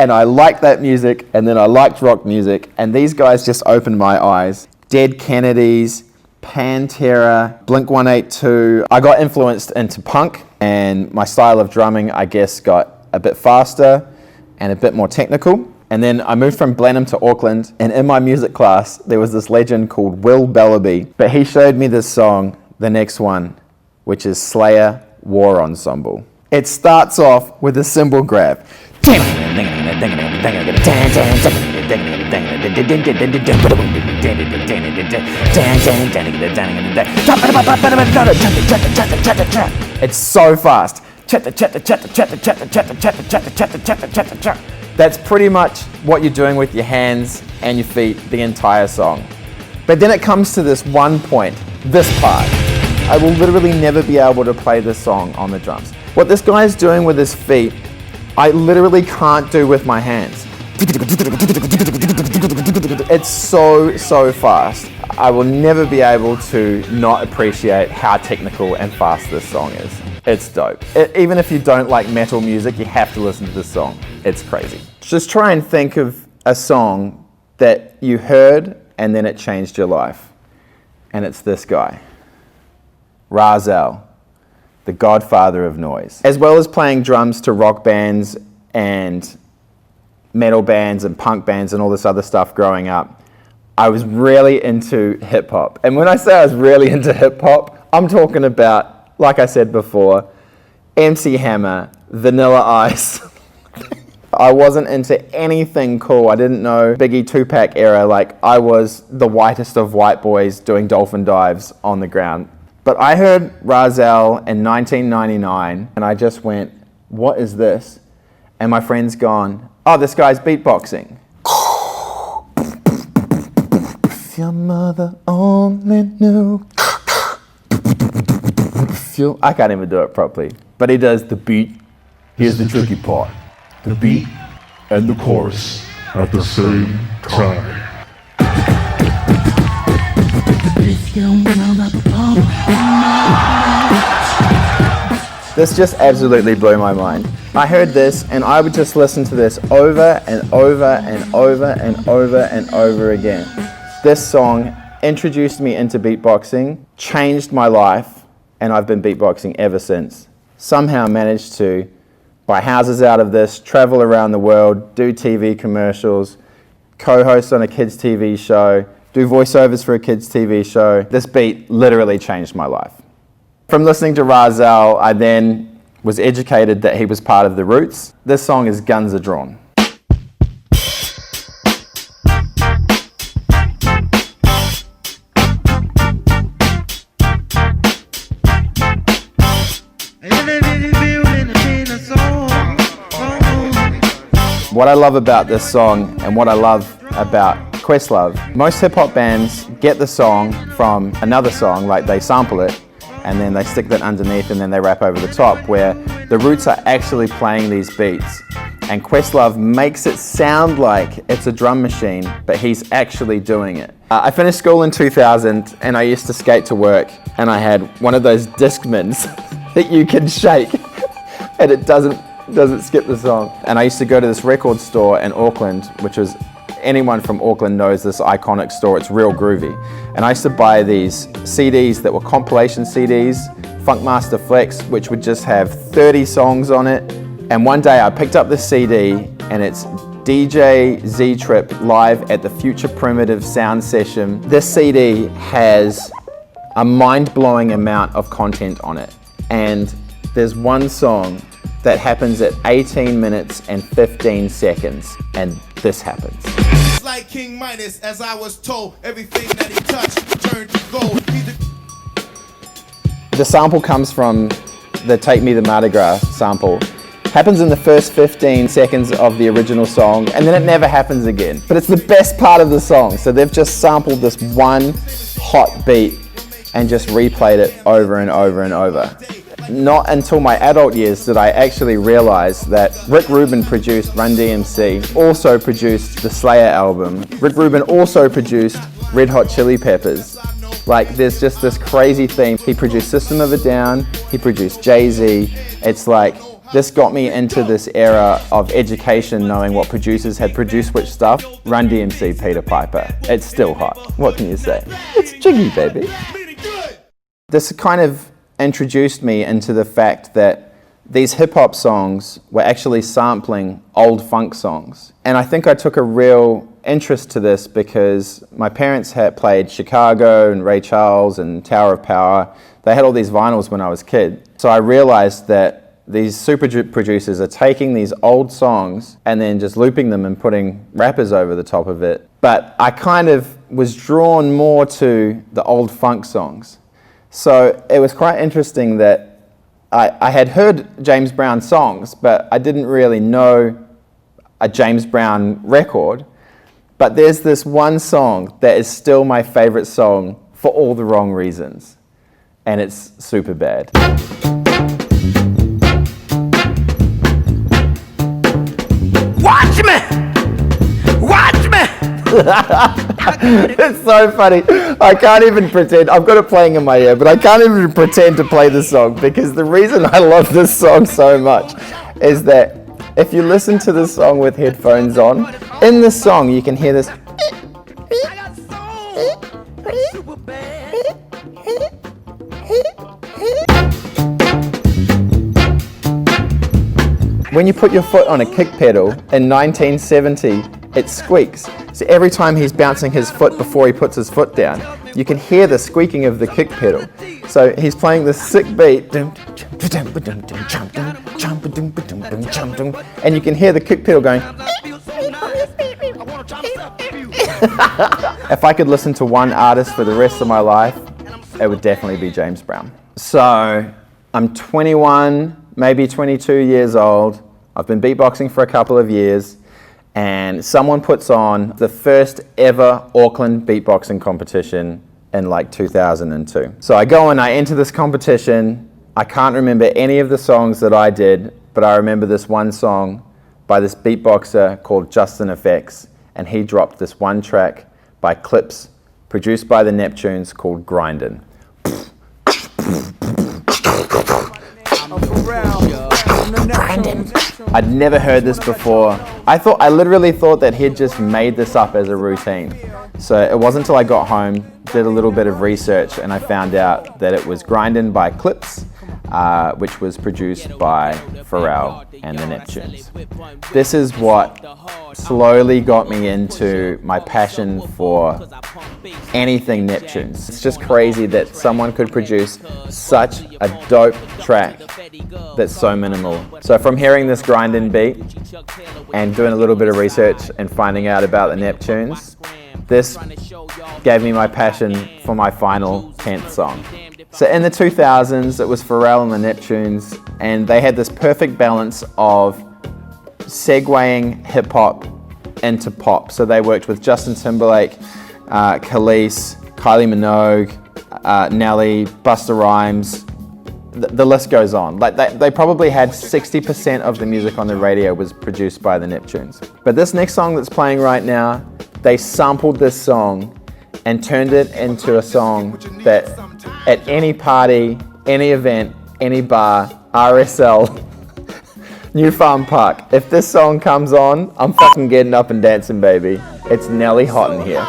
And I liked that music, and then I liked rock music, and these guys just opened my eyes. Dead Kennedys, Pantera, Blink-182. I got influenced into punk, and my style of drumming, I guess, got a bit faster and a bit more technical. And then I moved from Blenheim to Auckland, and in my music class, there was this legend called Will Bellaby. But he showed me this song, the next one, which is Slayer War Ensemble. It starts off with a cymbal grab. It's so fast. That's pretty much what you're doing with your hands and your feet the entire song. But then it comes to this one point, this part. I will literally never be able to play this song on the drums. What this guy is doing with his feet, I literally can't do with my hands. It's so fast. I will never be able to not appreciate how technical and fast this song is. It's dope. Even if you don't like metal music, you have to listen to this song. It's crazy. Just try and think of a song that you heard and then it changed your life. And it's this guy, Rahzel, the godfather of noise. As well as playing drums to rock bands and metal bands and punk bands and all this other stuff growing up, I was really into hip hop. And when I say I was really into hip hop, I'm talking about, like I said before, MC Hammer, Vanilla Ice. I wasn't into anything cool. I didn't know Biggie, Tupac era. Like, I was the whitest of white boys doing dolphin dives on the ground. But I heard Rahzel in 1999 and I just went, what is this? And my friend's gone, oh, this guy's beatboxing. If your mother only knew. I can't even do it properly. But he does the beat. Here's the tricky part. The beat and the chorus at the same time. This just absolutely blew my mind. I heard this and I would just listen to this over and over and over and over and over again. This song introduced me into beatboxing, changed my life, and I've been beatboxing ever since. Somehow managed to buy houses out of this, travel around the world, do TV commercials, co-host on a kids' TV show, do voiceovers for a kids' TV show. This beat literally changed my life. From listening to Rahzel, I then was educated that he was part of The Roots. This song is Guns Are Drawn. What I love about this song and what I love about Questlove, most hip hop bands get the song from another song, like they sample it and then they stick that underneath and then they rap over the top, where the Roots are actually playing these beats. And Questlove makes it sound like it's a drum machine, but he's actually doing it. I finished school in 2000 and I used to skate to work, and I had one of those Discmans that you can shake and it doesn't skip the song. And I used to go to this record store in Auckland, which was, anyone from Auckland knows this iconic store, it's real groovy. And I used to buy these CDs that were compilation CDs, Funkmaster Flex, which would just have 30 songs on it. And one day I picked up this CD and it's DJ Z-Trip live at the Future Primitive Sound Session. This CD has a mind-blowing amount of content on it. And there's one song that happens at 18 minutes and 15 seconds, and this happens. It's like King Midas, as I was told, everything that he touched turned to gold. The sample comes from the Take Me to Mardi Gras sample. Happens in the first 15 seconds of the original song, and then it never happens again. But it's the best part of the song, so they've just sampled this one hot beat and just replayed it over and over and over. Not until my adult years did I actually realize that Rick Rubin produced Run DMC, also produced the Slayer album. Rick Rubin also produced Red Hot Chili Peppers. Like, there's just this crazy theme. He produced System of a Down, he produced Jay-Z. It's like This got me into this era of education, knowing what producers had produced which stuff. Run DMC, Peter Piper. It's still hot. What can you say? It's jiggy, baby. This kind of introduced me into the fact that these hip-hop songs were actually sampling old funk songs. And I think I took a real interest to this because my parents had played Chicago and Ray Charles and Tower of Power. They had all these vinyls when I was a kid. So I realized that these super producers are taking these old songs and then just looping them and putting rappers over the top of it. But I kind of was drawn more to the old funk songs. So it was quite interesting that I had heard James Brown songs, but I didn't really know a James Brown record. But there's this one song that is still my favorite song for all the wrong reasons. And it's super bad. Watch me! Watch me! It's so funny. I can't even pretend. I've got it playing in my ear, but I can't even pretend to play the song because the reason I love this song so much is that if you listen to the song with headphones on, in the song you can hear this. When you put your foot on a kick pedal in 1970, it squeaks. So every time he's bouncing his foot before he puts his foot down, you can hear the squeaking of the kick pedal. So he's playing this sick beat, and you can hear the kick pedal going. If I could listen to one artist for the rest of my life, it would definitely be James Brown. So I'm 21, maybe 22 years old. I've been beatboxing for a couple of years, and someone puts on the first ever Auckland beatboxing competition in like 2002. So I go and I enter this competition. I can't remember any of the songs that I did, but I remember this one song by this beatboxer called Justin FX, and he dropped this one track by Clips, produced by the Neptunes, called Grindin'. I'd never heard this before. I literally thought that he'd just made this up as a routine. So it wasn't until I got home, did a little bit of research, and I found out that it was Grindin' by Clips, which was produced by Pharrell and the Neptunes. This is what slowly got me into my passion for anything Neptunes. It's just crazy that someone could produce such a dope track that's so minimal. So from hearing this Grindin' beat and doing a little bit of research and finding out about the Neptunes, this gave me my passion for my final 10th song. So in the 2000s, it was Pharrell and the Neptunes, and they had this perfect balance of segueing hip-hop into pop. So they worked with Justin Timberlake, Khalees, Kylie Minogue, Nelly, Busta Rhymes. The list goes on. Like they probably had 60% of the music on the radio was produced by the Neptunes. But this next song that's playing right now, they sampled this song and turned it into a song that at any party, any event, any bar, RSL, New Farm Park, if this song comes on, I'm fucking getting up and dancing, baby. It's Nelly hot in here.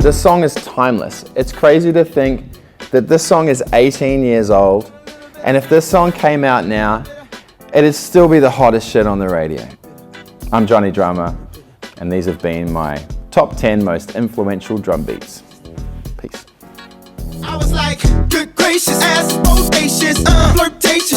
This song is timeless. It's crazy to think that this song is 18 years old, and if this song came out now, it'd still be the hottest shit on the radio. I'm Jonny Drummer, and these have been my top 10 most influential drum beats. Peace. I was like, good gracious, ass bodacious, flirtatious.